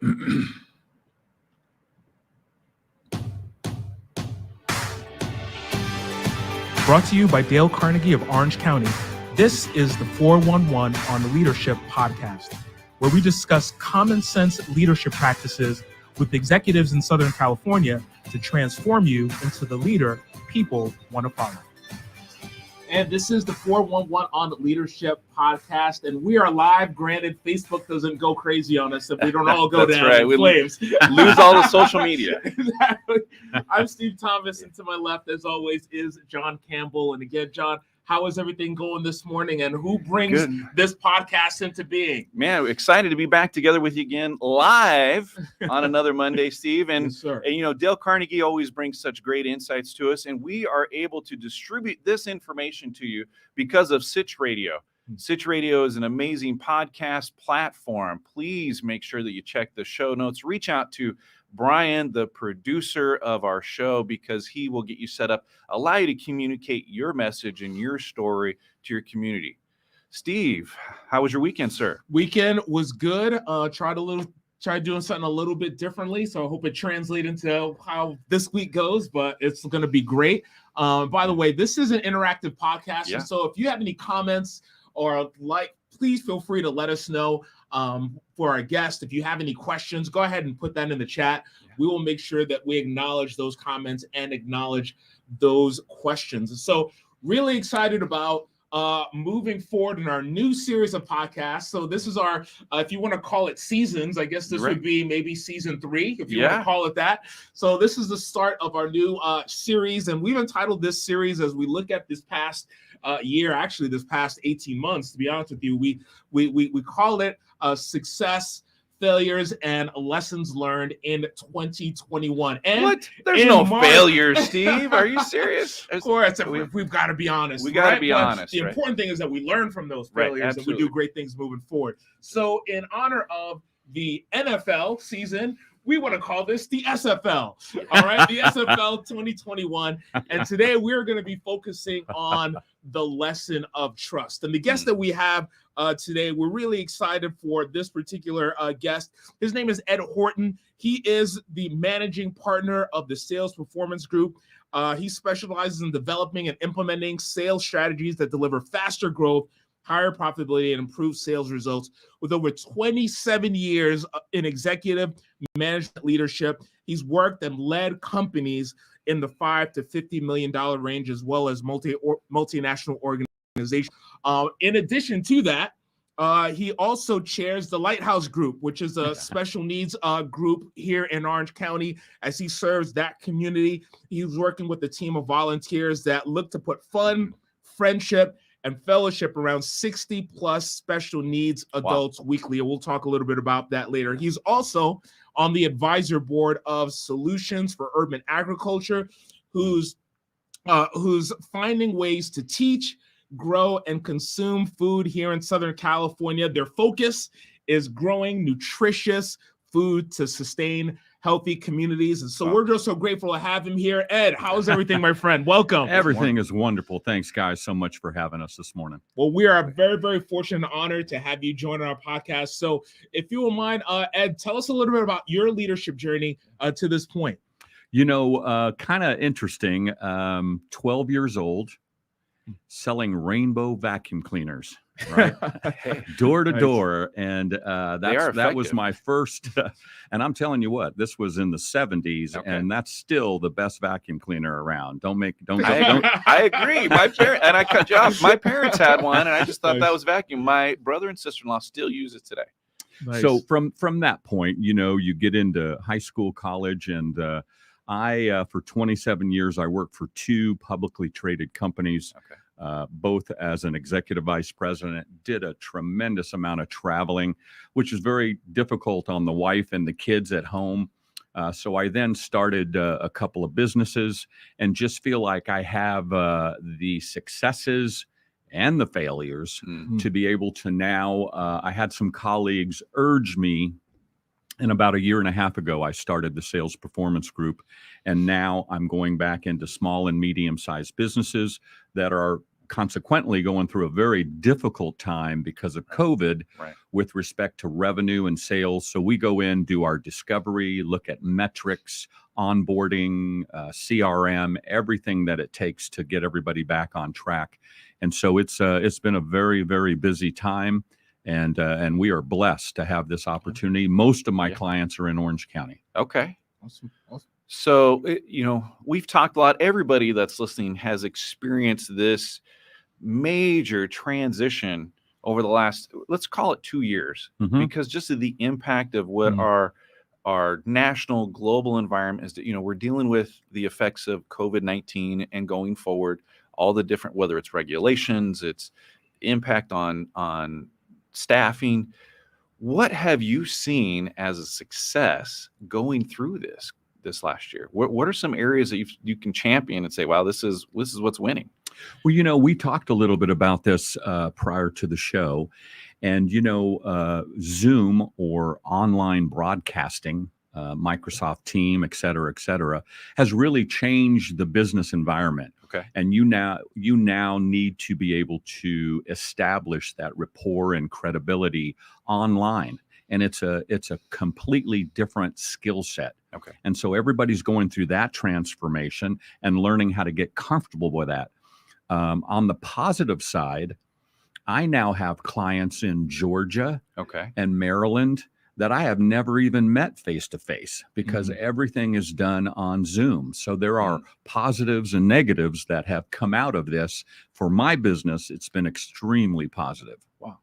Brought to you by Dale Carnegie of Orange County. This is the 411 on Leadership podcast, where we discuss common sense leadership practices with executives in Southern California to transform you into the leader people want to follow. And this is the 411 on Leadership podcast, and we are live. Granted, Facebook doesn't go crazy on us if we don't all go down in flames. Lose all the social media. Exactly. I'm Steve Thomas, and to my left, as always, is John Campbell. And again, John, how is everything going this morning, and who brings this podcast into being? Man, we're excited to be back together with you again live on another Monday, Steve. And, Yes, sir. and, you know, Dale Carnegie always brings such great insights to us, and we are able to distribute this information to you because of Sitch Radio. Sitch Radio is an amazing podcast platform. Please make sure that you check the show notes. Reach out to Brian, the producer of our show, because he will get you set up, allow you to communicate your message and your story to your community. Steve, how was your weekend, sir? Weekend was good. Tried doing something a little bit differently, so I hope it translates into how this week goes, but it's going to be great. By the way, this is an interactive podcast, and so if you have any comments or please feel free to let us know. For our guest, if you have any questions, go ahead and put that in the chat. We will make sure that we acknowledge those comments and acknowledge those questions. So really excited about moving forward in our new series of podcasts. So this is our, if you want to call it seasons, I guess this would be maybe season 3, if you want to call it that. So this is the start of our new series, and we've entitled this series as we look at this past year, actually this past 18 months, to be honest with you. We call it Success, Failures, and Lessons Learned in 2021. And what? There's no failures, Steve. Are you serious? Of course, we've got to be honest. We got to be honest. The important thing is that we learn from those failures and we do great things moving forward. So in honor of the NFL season, we want to call this the SFL, all right? The SFL 2021. And today we're going to be focusing on the lesson of trust. And the guest that we have today, we're really excited for this particular guest. His name is Ed Horton. He is the managing partner of the Sales Performance Group. He specializes in developing and implementing sales strategies that deliver faster growth, higher profitability, and improved sales results. With over 27 years in executive management leadership, he's worked and led companies in the $5 to $50 million range, as well as multinational organizations. In addition to that, he also chairs the Lighthouse Group, which is a special needs group here in Orange County. As he serves that community, he's working with a team of volunteers that look to put fun, friendship, and fellowship around 60 plus special needs adults weekly. And we'll talk a little bit about that later. He's also on the advisor board of Solutions for Urban Agriculture, who's finding ways to teach, grow, and consume food here in Southern California. Their focus is growing nutritious food to sustain healthy communities. And so we're just so grateful to have him here. Ed, how's everything, my friend? Welcome. Everything is wonderful. Thanks, guys, so much for having us this morning. Well, we are very, very fortunate and honored to have you join our podcast. So if you will mind, Ed, tell us a little bit about your leadership journey to this point. You know, kind of interesting, 12 years old, selling rainbow vacuum cleaners, right? Door to door. And that was my first, and I'm telling you what, this was in the 70s, and that's still the best vacuum cleaner around. I agree. I cut you off. My parents had one, and I just thought that was vacuum. My brother and sister-in-law still use it today. Nice. So from that point, you know, you get into high school, college, and I, for 27 years, I worked for 2 publicly traded companies. Both as an executive vice president, did a tremendous amount of traveling, which is very difficult on the wife and the kids at home. So I then started a couple of businesses and just feel like I have the successes and the failures to be able to now, I had some colleagues urge me. And about 1.5 years ago, I started the Sales Performance Group. And now I'm going back into small and medium-sized businesses that are consequently going through a very difficult time because of COVID with respect to revenue and sales. So we go in, do our discovery, look at metrics, onboarding, CRM, everything that it takes to get everybody back on track. And so it's been a very, very busy time, and we are blessed to have this opportunity. Most of my clients are in Orange County. Okay. Awesome. So, we've talked a lot. Everybody that's listening has experienced this major transition over the last, let's call it 2 years, because just of the impact of what our national global environment is, we're dealing with the effects of COVID-19 and going forward, all the different, whether it's regulations, it's impact on staffing. What have you seen as a success going through this last year? What are some areas that you can champion and say, wow, this is what's winning? Well, we talked a little bit about this prior to the show, and Zoom or online broadcasting, Microsoft Team, et cetera, has really changed the business environment. Okay. And you now need to be able to establish that rapport and credibility online. And it's a completely different skill set. Okay. And so everybody's going through that transformation and learning how to get comfortable with that. On the positive side, I now have clients in Georgia and Maryland that I have never even met face to face because everything is done on Zoom. So there are positives and negatives that have come out of this. For my business, it's been extremely positive. Wow.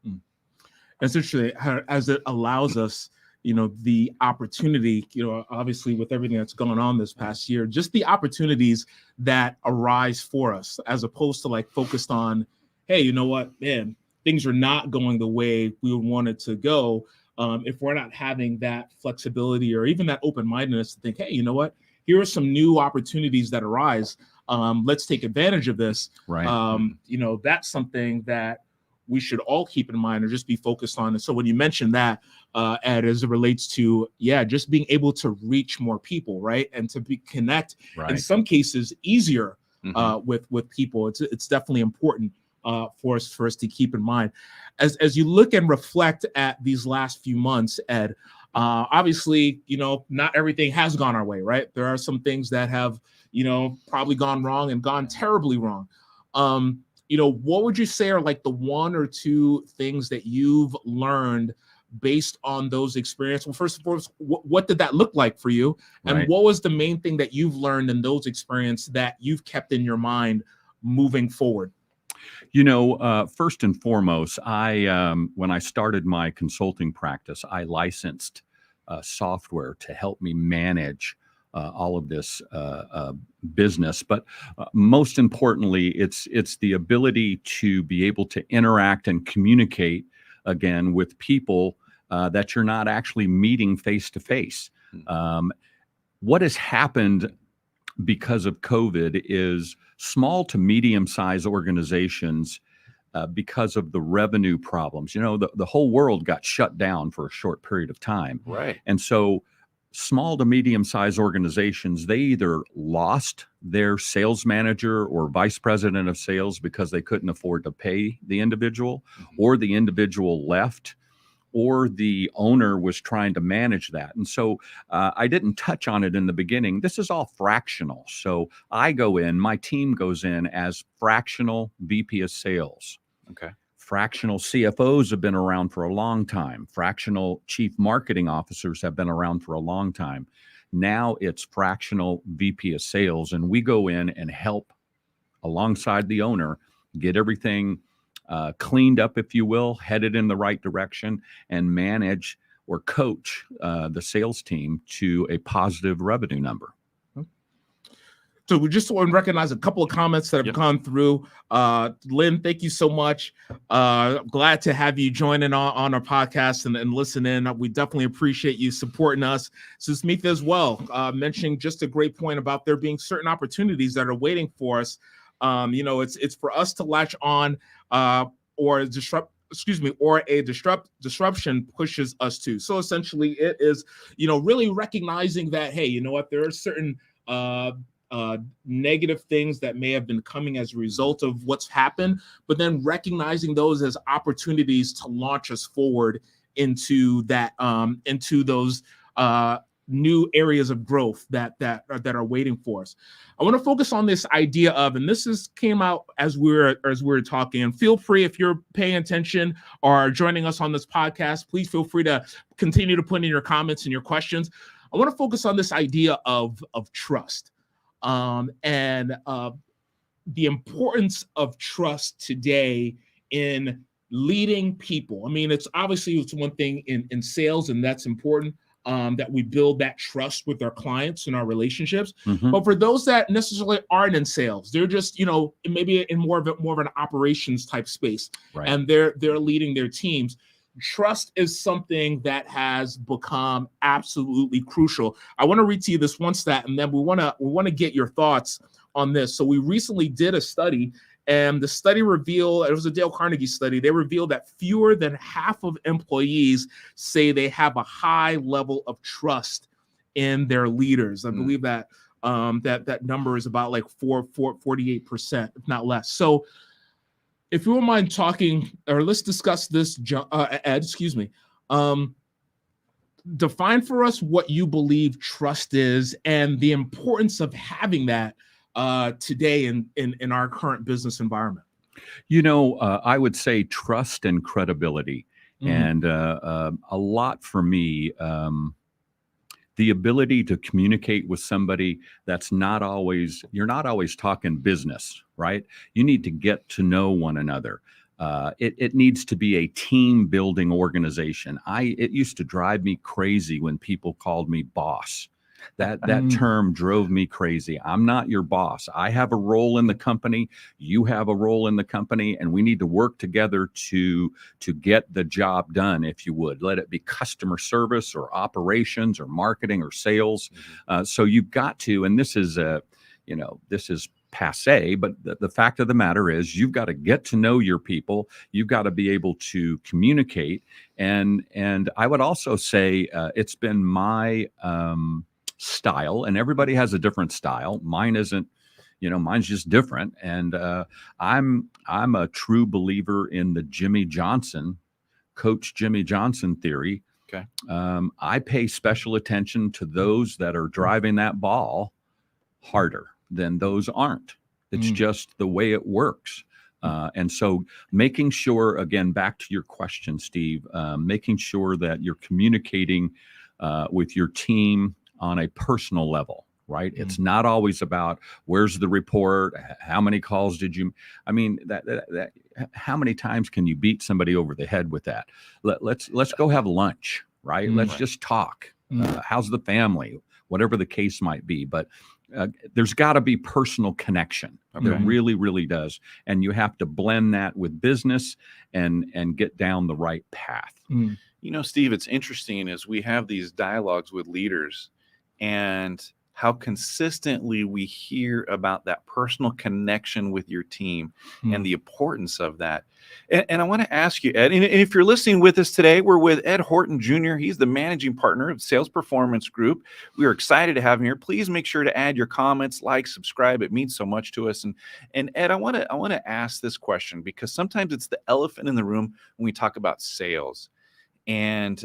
It's interesting as it allows us, the opportunity, obviously with everything that's going on this past year, just the opportunities that arise for us as opposed to focused on, hey, you know what, man, things are not going the way we would want it to go. If we're not having that flexibility or even that open-mindedness to think, hey, you know what, here are some new opportunities that arise. Let's take advantage of this. Right. That's something that we should all keep in mind or just be focused on. And so when you mentioned that, Ed, as it relates to, just being able to reach more people, right? And to connect in some cases easier with people. It's definitely important for us to keep in mind. As you look and reflect at these last few months, Ed, obviously, not everything has gone our way, right? There are some things that have, probably gone wrong and gone terribly wrong. What would you say are the one or two things that you've learned based on those experiences? Well, first and foremost, what did that look like for you? And what was the main thing that you've learned in those experiences that you've kept in your mind moving forward? First and foremost, when I started my consulting practice, I licensed software to help me manage all of this business. But most importantly, it's the ability to be able to interact and communicate again with people that you're not actually meeting face to face. What has happened because of COVID is small to medium-sized organizations, because of the revenue problems, the whole world got shut down for a short period of time. Right. And so small to medium-sized organizations, they either lost their sales manager or vice president of sales because they couldn't afford to pay the individual, or the individual left, or the owner was trying to manage that. And so I didn't touch on it in the beginning. This is all fractional. So I go in, my team goes in as fractional VP of sales. Okay. Fractional CFOs have been around for a long time. Fractional chief marketing officers have been around for a long time. Now it's fractional VP of sales, and we go in and help alongside the owner get everything cleaned up, if you will, headed in the right direction, and manage or coach the sales team to a positive revenue number. So we just want to recognize a couple of comments that have gone through. Lynn, thank you so much. Glad to have you joining on our podcast and listen in. We definitely appreciate you supporting us. Susmitha as well, mentioning just a great point about there being certain opportunities that are waiting for us. It's for us to latch on or a disruption pushes us to. So essentially it is, really recognizing that, hey, you know what, there are certain negative things that may have been coming as a result of what's happened, but then recognizing those as opportunities to launch us forward into that, into those new areas of growth that are waiting for us. I want to focus on this idea of, and this came out as we were talking. And feel free, if you're paying attention or joining us on this podcast, please feel free to continue to put in your comments and your questions. I want to focus on this idea of trust, and the importance of trust today in leading people. I mean, it's one thing in sales, and that's important. That we build that trust with our clients and our relationships. Mm-hmm. But for those that necessarily aren't in sales, they're just, maybe in more of an operations type space, right, and they're leading their teams. Trust is something that has become absolutely crucial. I want to read to you this one stat, and then we want to get your thoughts on this. So we recently did a study, and the study revealed, it was a Dale Carnegie study, they revealed that fewer than half of employees say they have a high level of trust in their leaders. I believe that that number is about like 48%, if not less. So if you wouldn't mind talking, or let's discuss this, Ed, define for us what you believe trust is and the importance of having that today in our current business environment. I would say trust and credibility. And a lot for me, the ability to communicate with somebody that's you're not always talking business, right? You need to get to know one another. It needs to be a team building organization. It used to drive me crazy when people called me boss. That term drove me crazy. I'm not your boss. I have a role in the company. You have a role in the company, and we need to work together to get the job done, if you would. Let it be customer service or operations or marketing or sales. So you've got to, and this is passe, but the fact of the matter is you've got to get to know your people. You've got to be able to communicate. And I would also say it's been my style, and everybody has a different style. Mine isn't, mine's just different. And I'm a true believer in the Coach Jimmy Johnson theory. Okay. I pay special attention to those that are driving that ball harder than those aren't. It's just the way it works. And so making sure, again, back to your question, Steve, making sure that you're communicating with your team on a personal level, right? It's not always about where's the report, how many calls did you, that how many times can you beat somebody over the head with that? Let's go have lunch, right? Let's just talk. How's the family? Whatever the case might be. But there's got to be personal connection. There really, really does. And you have to blend that with business and get down the right path. Steve, it's interesting as we have these dialogues with leaders and how consistently we hear about that personal connection with your team and the importance of that. And I want to ask you, Ed, and if you're listening with us today, we're with Ed Horton Jr. He's the managing partner of Sales Performance Group. We are excited to have him here. Please make sure to add your comments, like, subscribe. It means so much to us. And Ed, I want to ask this question because sometimes it's the elephant in the room when we talk about sales. And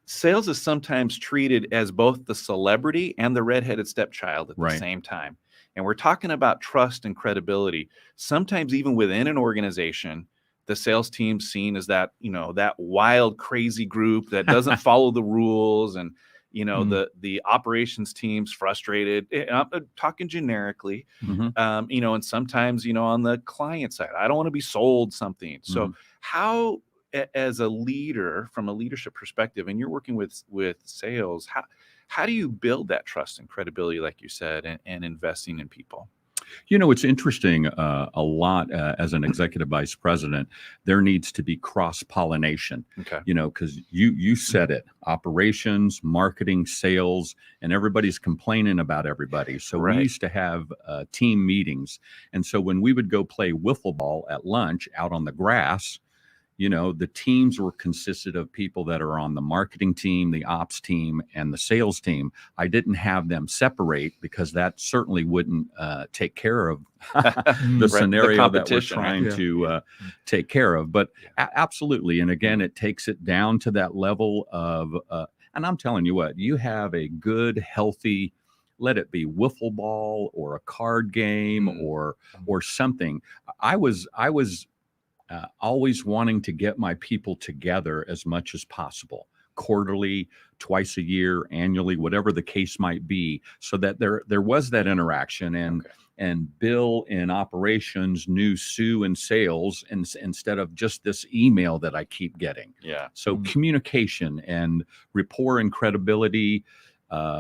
sales is sometimes treated as both the celebrity and the redheaded stepchild at the same time. And we're talking about trust and credibility. Sometimes even within an organization, the sales team's seen as that, that wild, crazy group that doesn't follow the rules. And, the operations team's frustrated. I'm talking generically, and sometimes, on the client side, I don't want to be sold something. So how, as a leader, from a leadership perspective, and you're working with sales, how do you build that trust and credibility, like you said, and investing in people? It's interesting. A lot as an executive vice president, there needs to be cross-pollination. Okay. Because you said it: operations, marketing, sales, and everybody's complaining about everybody. So we used to have team meetings, and so when we would go play wiffle ball at lunch out on the grass, the teams were consisted of people that are on the marketing team, the ops team, and the sales team. I didn't have them separate because that certainly wouldn't take care of the scenario that we're trying to take care of. But absolutely. And again, it takes it down to that level of, and I'm telling you what, you have a good, healthy, let it be wiffle ball or a card game or something. I was always wanting to get my people together as much as possible, quarterly, twice a year, annually, whatever the case might be, so that there was that interaction. And Bill in operations knew Sue in sales, instead of just this email that I keep getting. Yeah. So communication and rapport and credibility,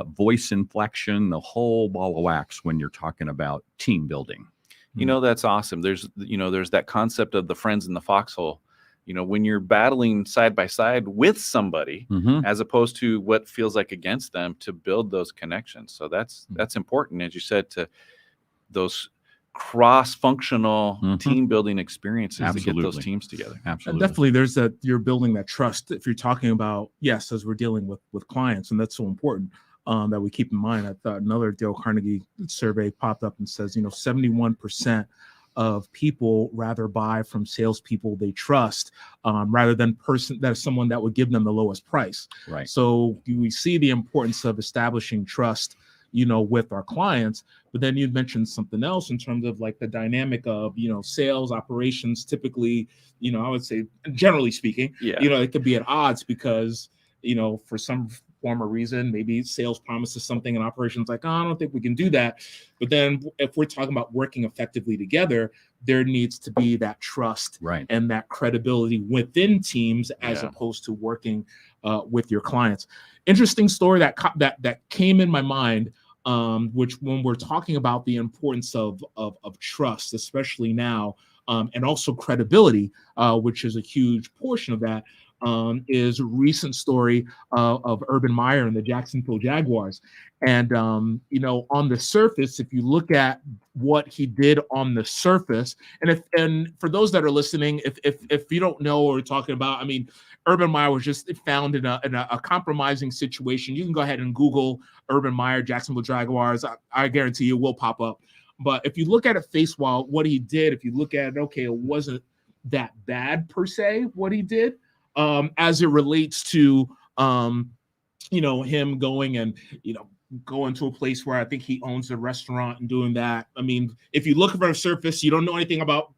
voice inflection, the whole ball of wax when you're talking about team building. That's awesome. There's that concept of the friends in the foxhole. When you're battling side by side with somebody, as opposed to what feels like against them, to build those connections. So that's important, as you said, to those cross-functional team building experiences to get those teams together. Absolutely. And definitely you're building that trust if you're talking about, as we're dealing with clients, and that's so important. That we keep in mind. I thought another Dale Carnegie survey popped up and says, 71% of people rather buy from salespeople they trust, rather than someone that would give them the lowest price. Right. So we see the importance of establishing trust, with our clients. But then you mentioned something else in terms of like the dynamic of, sales operations. Typically, I would say, generally speaking, it could be at odds because, for some form or reason, maybe sales promises something and operations like, I don't think we can do that. But then if we're talking about working effectively together, there needs to be that trust and that credibility within teams as opposed to working with your clients. Interesting story that came in my mind, which when we're talking about the importance of trust, especially now, and also credibility, which is a huge portion of that, is a recent story of Urban Meyer and the Jacksonville Jaguars. And, on the surface, if you look at what he did on the surface, and for those that are listening, if you don't know what we're talking about, Urban Meyer was just found in a compromising situation. You can go ahead and Google Urban Meyer, Jacksonville Jaguars. I guarantee you will pop up. But if you look at it face value, what he did, if you look at it, okay, it wasn't that bad per se, what he did. As it relates to, him going and, going to a place where I think he owns a restaurant and doing that. If you look at the surface, you don't know anything about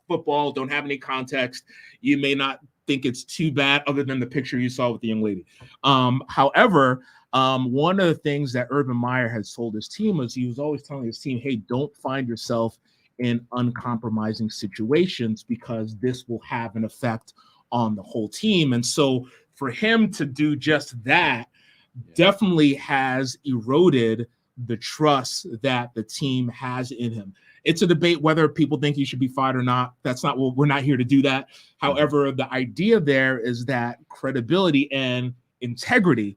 football, don't have any context, you may not think it's too bad other than the picture you saw with the young lady. However, one of the things that Urban Meyer had told his team was he was always telling his team, hey, don't find yourself in uncompromising situations because this will have an effect on the whole team. And so for him to do just that definitely has eroded the trust that the team has in him. It's a debate whether people think he should be fired or not. That's not what we're not here to do that. However, the idea there is that credibility and integrity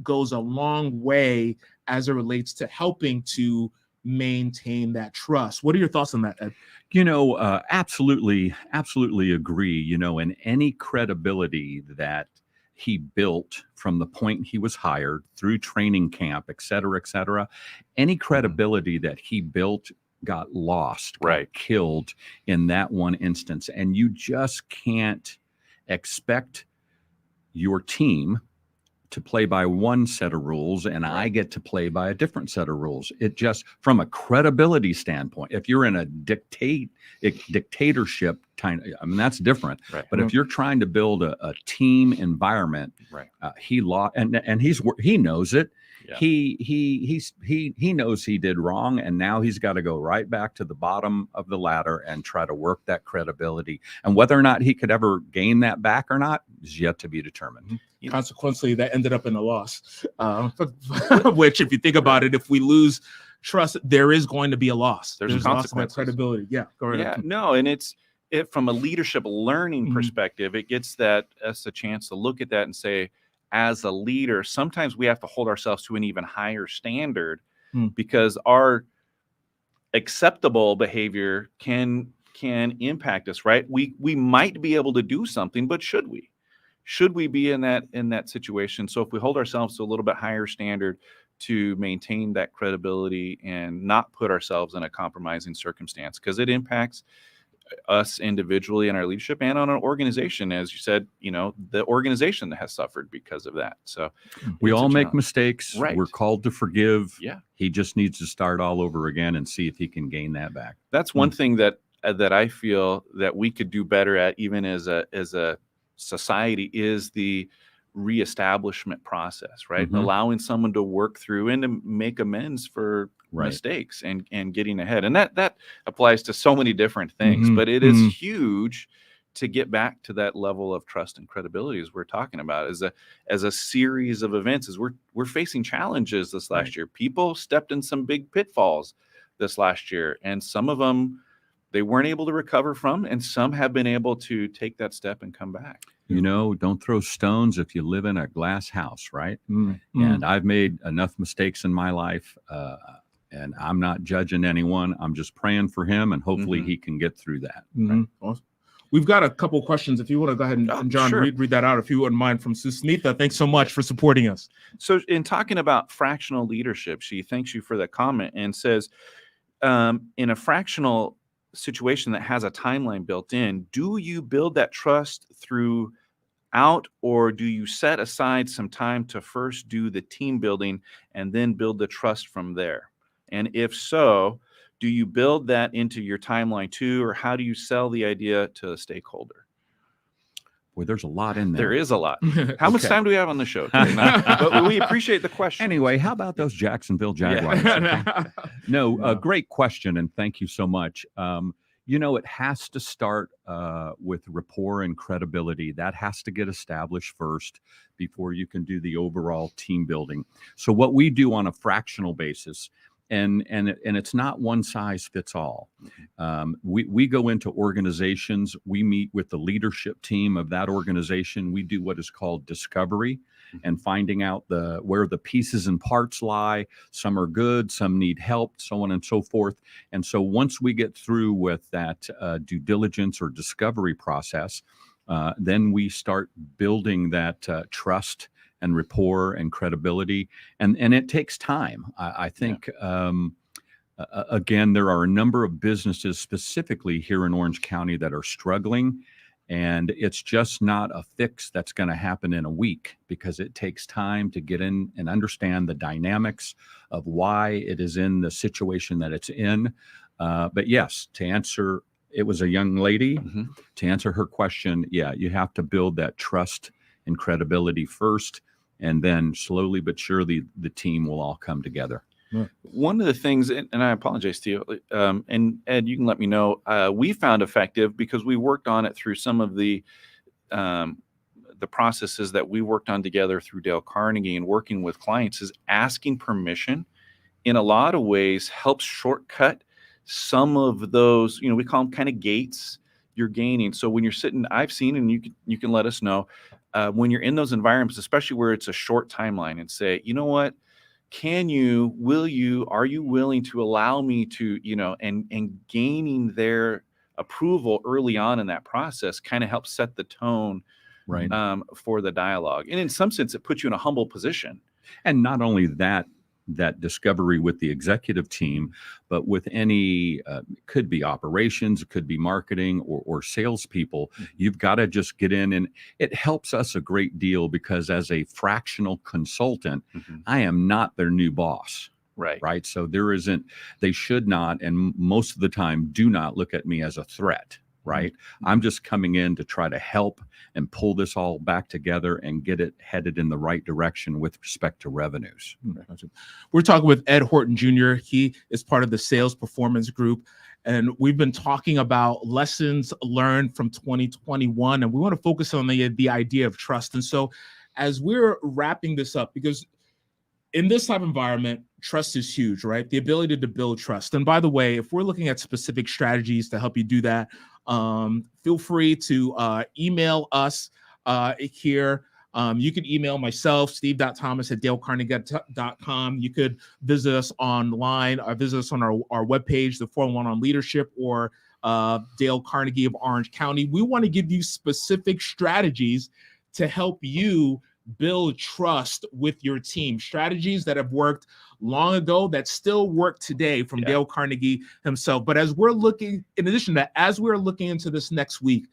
goes a long way as it relates to helping to maintain that trust. What are your thoughts on that, Ed? Absolutely agree. And any credibility that he built from the point he was hired through training camp, et cetera, any credibility that he built got lost, got killed in that one instance. And you just can't expect your team to play by one set of rules and I get to play by a different set of rules. It just, from a credibility standpoint, if you're in a dictatorship kind of, that's different. But if you're trying to build a team environment, he lost, and he knows it. He knows he did wrong, and now he's got to go right back to the bottom of the ladder and try to work that credibility. And whether or not he could ever gain that back or not is yet to be determined. Consequently, that ended up in a loss, which, if you think about it, if we lose trust, there is going to be a loss. There's loss of that credibility. Yeah, go ahead. Yeah, no, and it's from a leadership learning perspective, it gets us a chance to look at that and say, as a leader, sometimes we have to hold ourselves to an even higher standard because our acceptable behavior can can impact us, right? We might be able to do something, but should we? Should we be in that situation? So if we hold ourselves to a little bit higher standard to maintain that credibility and not put ourselves in a compromising circumstance, because it impacts us individually and our leadership and on an organization, as you said, the organization that has suffered because of that. So we all make mistakes. Right. We're called to forgive. Yeah. He just needs to start all over again and see if he can gain that back. That's one thing that I feel that we could do better at, even as a society, is the reestablishment process, right? Mm-hmm. Allowing someone to work through and to make amends for mistakes and getting ahead. And that applies to so many different things, Mm-hmm. but it is huge to get back to that level of trust and credibility, as we're talking about, as a series of events, as we're facing challenges this last year. People stepped in some big pitfalls this last year, and some of them they weren't able to recover from, and some have been able to take that step and come back. Don't throw stones if you live in a glass house, right? Mm-hmm. And I've made enough mistakes in my life, and I'm not judging anyone. I'm just praying for him, and hopefully he can get through that. Mm-hmm. Right? Awesome. We've got a couple questions. If you want to go ahead and John, sure. read that out, if you wouldn't mind, from Susmitha. Thanks so much for supporting us. So in talking about fractional leadership, she thanks you for that comment and says, in a fractional situation that has a timeline built in, do you build that trust throughout, or do you set aside some time to first do the team building and then build the trust from there? And if so, do you build that into your timeline too, or how do you sell the idea to a stakeholder? Boy, there's a lot in there. There is a lot. How much time do we have on the show? But we appreciate the question. Anyway, how about those Jacksonville Jaguars? Yeah. No, great question, and thank you so much. It has to start with rapport and credibility. That has to get established first before you can do the overall team building. So what we do on a fractional basis, and it's not one size fits all. We go into organizations. We meet with the leadership team of that organization. We do what is called discovery, and finding out where the pieces and parts lie. Some are good, some need help, so on and so forth. And so once we get through with that due diligence or discovery process, then we start building that trust and rapport and credibility. And it takes time. I think, again, there are a number of businesses specifically here in Orange County that are struggling. And it's just not a fix that's going to happen in a week, because it takes time to get in and understand the dynamics of why it is in the situation that it's in. But yes, to answer, it was a young lady. Mm-hmm. To answer her question, you have to build that trust and credibility first, and then slowly but surely the team will all come together. One of the things, and I apologize to you, and Ed, you can let me know, we found effective because we worked on it through some of the processes that we worked on together through Dale Carnegie and working with clients, is asking permission in a lot of ways helps shortcut some of those, we call them kind of gates you're gaining. So when you're sitting, I've seen, and you can let us know, when you're in those environments, especially where it's a short timeline, and say, you know what, are you willing to allow me to, and gaining their approval early on in that process kind of helps set the tone for the dialogue. And in some sense, it puts you in a humble position. And not only that discovery with the executive team, but with any, could be operations, it could be marketing or salespeople. Mm-hmm. You've got to just get in, and it helps us a great deal because as a fractional consultant, I am not their new boss. Right. So they should not, and most of the time do not look at me as a threat. Right. Mm-hmm. I'm just coming in to try to help and pull this all back together and get it headed in the right direction with respect to revenues. Mm-hmm. We're talking with Ed Horton Jr. He is part of the Sales Performance Group, and we've been talking about lessons learned from 2021, and we want to focus on the idea of trust. And so as we're wrapping this up, because in this type of environment, trust is huge, right? The ability to build trust. And by the way, if we're looking at specific strategies to help you do that, feel free to email us here. You can email myself, steve.thomas@dalecarnegie.com. You could visit us online or visit us on our webpage, the 411 on Leadership, or Dale Carnegie of Orange County. We want to give you specific strategies to help you build trust with your team, strategies that have worked long ago that still work today from Dale Carnegie himself. But as we're looking, in addition to that, as we're looking into this next week,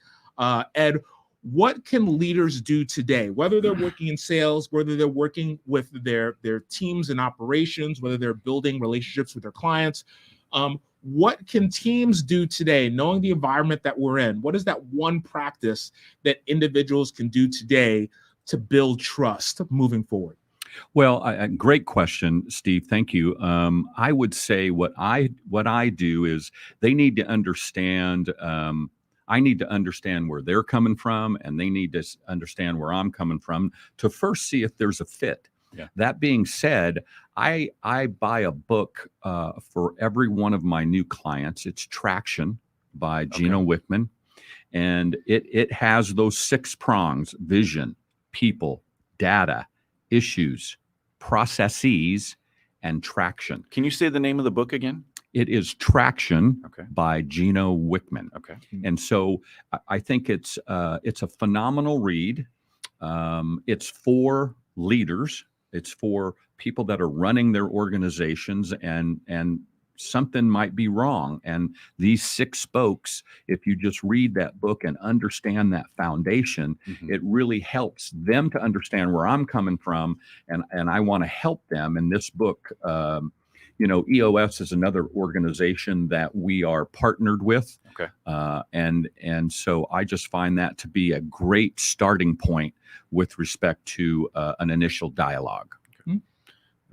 Ed, what can leaders do today, whether they're working in sales, whether they're working with their teams and operations, whether they're building relationships with their clients? What can teams do today, knowing the environment that we're in? What is that one practice that individuals can do today to build trust moving forward? Well, great question, Steve. Thank you. I would say what I do is they need to understand. I need to understand where they're coming from, and they need to understand where I'm coming from to first see if there's a fit. Yeah. That being said, I buy a book for every one of my new clients. It's Traction by Gino Wickman, and it has those 6 prongs: vision, people, data, issues, processes, and traction. Can you say the name of the book again? It is Traction by Gino Wickman. Okay. And so I think it's a phenomenal read. It's for leaders. It's for people that are running their organizations, and something might be wrong. And these 6 spokes, if you just read that book and understand that foundation, it really helps them to understand where I'm coming from. And I want to help them in this book. EOS is another organization that we are partnered with. And so I just find that to be a great starting point with respect to an initial dialogue.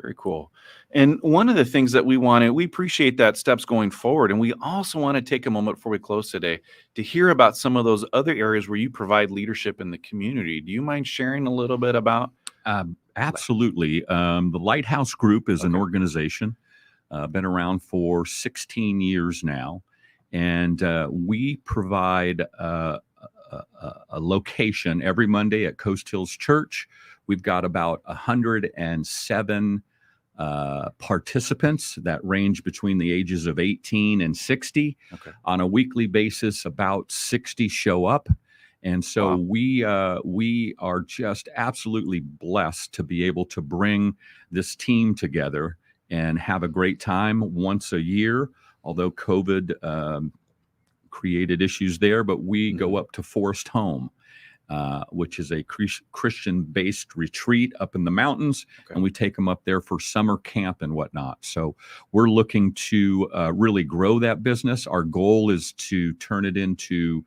Very cool. And one of the things that we appreciate that steps going forward. And we also want to take a moment before we close today to hear about some of those other areas where you provide leadership in the community. Do you mind sharing a little bit about? Absolutely. The Lighthouse Group is an organization, been around for 16 years now. And we provide a location every Monday at Coast Hills Church. We've got about 107 participants that range between the ages of 18 and 60. On a weekly basis, about 60 show up. And so we are just absolutely blessed to be able to bring this team together and have a great time once a year, although COVID created issues there. But we go up to Forest Home, which is a Christian-based retreat up in the mountains, and we take them up there for summer camp and whatnot. So we're looking to really grow that business. Our goal is to turn it into,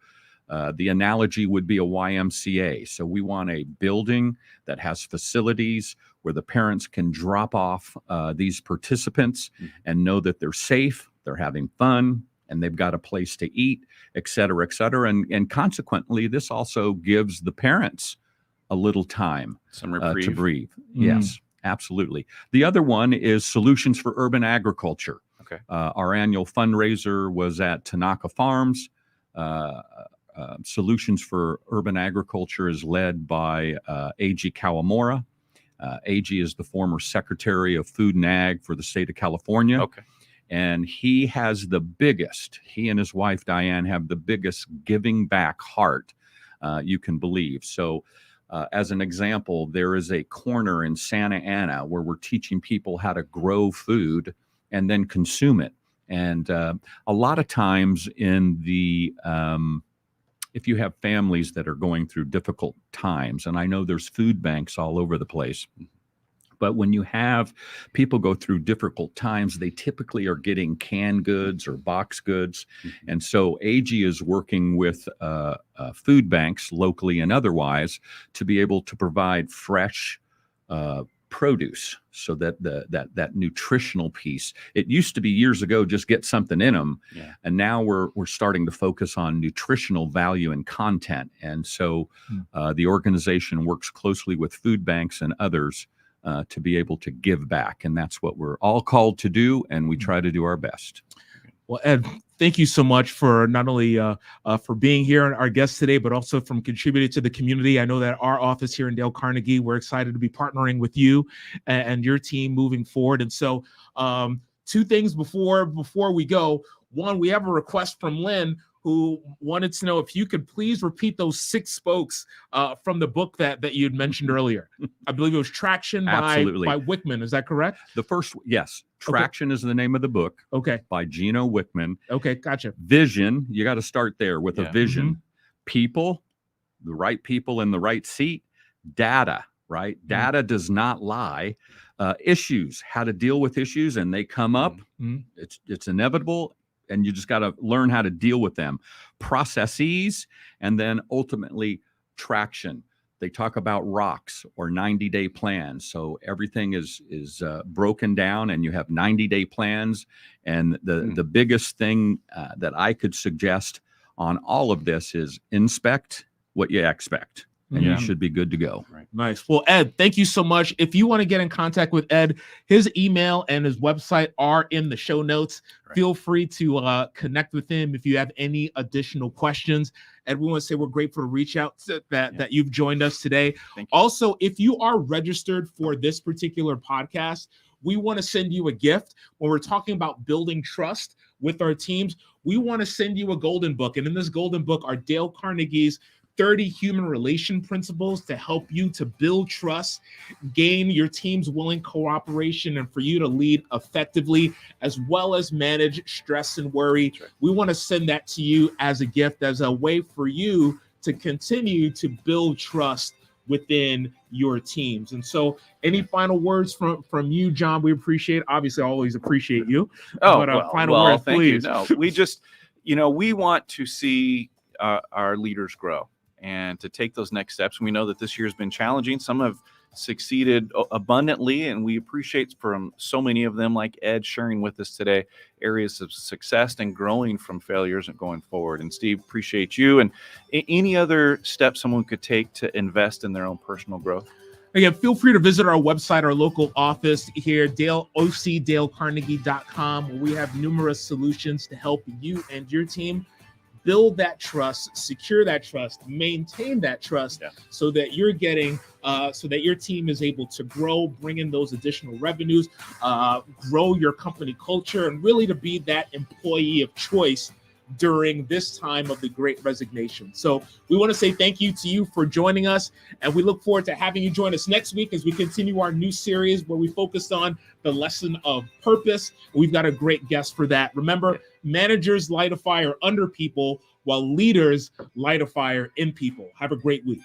the analogy would be a YMCA. So we want a building that has facilities where the parents can drop off these participants and know that they're safe, they're having fun, and they've got a place to eat, et cetera, et cetera. And consequently, this also gives the parents a little time to breathe. Yes, absolutely. The other one is Solutions for Urban Agriculture. Our annual fundraiser was at Tanaka Farms. Solutions for Urban Agriculture is led by A.G. Kawamura. A.G. is the former Secretary of Food and Ag for the state of California. And he and his wife, Diane, have the biggest giving back heart you can believe. So as an example, there is a corner in Santa Ana where we're teaching people how to grow food and then consume it. And a lot of times in the, if you have families that are going through difficult times, and I know there's food banks all over the place, but when you have people go through difficult times, they typically are getting canned goods or box goods. And so AG is working with food banks locally and otherwise to be able to provide fresh produce, so that that nutritional piece. It used to be years ago, just get something in them. And now we're starting to focus on nutritional value and content. And so the organization works closely with food banks and others to be able to give back. And that's what we're all called to do, and we try to do our best. Well, Ed, thank you so much for not only for being here and our guest today, but also from contributing to the community. I know that our office here in Dale Carnegie, we're excited to be partnering with you and your team moving forward. And so 2 things before we go. One, we have a request from Lynn, who wanted to know if you could please repeat those 6 spokes from the book that you had mentioned earlier. I believe it was Traction by Wickman. Is that correct? The first, yes. Traction is the name of the book. Okay. By Gino Wickman. Okay, gotcha. Vision, you got to start there with a vision. Mm-hmm. People, the right people in the right seat. Data, right? Mm-hmm. Data does not lie. Issues, how to deal with issues, and they come up. Mm-hmm. It's inevitable. And you just got to learn how to deal with them. Processes, and then ultimately traction. They talk about rocks or 90-day plans. So everything is broken down, and you have 90-day plans. And the biggest thing that I could suggest on all of this is inspect what you expect. And you should be good to go. Right. Nice. Well, Ed, thank you so much. If you want to get in contact with Ed, his email and his website are in the show notes. Right. Feel free to connect with him if you have any additional questions. Ed, we want to say we're grateful to reach out to that you've joined us today. Also, if you are registered for this particular podcast, we want to send you a gift. When we're talking about building trust with our teams, we want to send you a golden book. And in this golden book are Dale Carnegie's 30 human relation principles to help you to build trust, gain your team's willing cooperation, and for you to lead effectively, as well as manage stress and worry. Right. We want to send that to you as a gift, as a way for you to continue to build trust within your teams. And so any final words from you, John? We appreciate, obviously, I always appreciate you. Final words, thank please. You. No, we just, we want to see our leaders grow and to take those next steps. We know that this year has been challenging. Some have succeeded abundantly, and we appreciate from so many of them, like Ed, sharing with us today areas of success and growing from failures and going forward. And Steve, appreciate you. And any other steps someone could take to invest in their own personal growth? Again, feel free to visit our website, our local office here, OCDaleCarnegie.com, where we have numerous solutions to help you and your team build that trust, secure that trust, maintain that trust, so that you're getting, so that your team is able to grow, bring in those additional revenues, grow your company culture, and really to be that employee of choice during this time of the Great Resignation. So we want to say thank you to you for joining us, and we look forward to having you join us next week as we continue our new series where we focus on the lesson of purpose. We've got a great guest for that. Remember, managers light a fire under people, while leaders light a fire in people. Have a great week.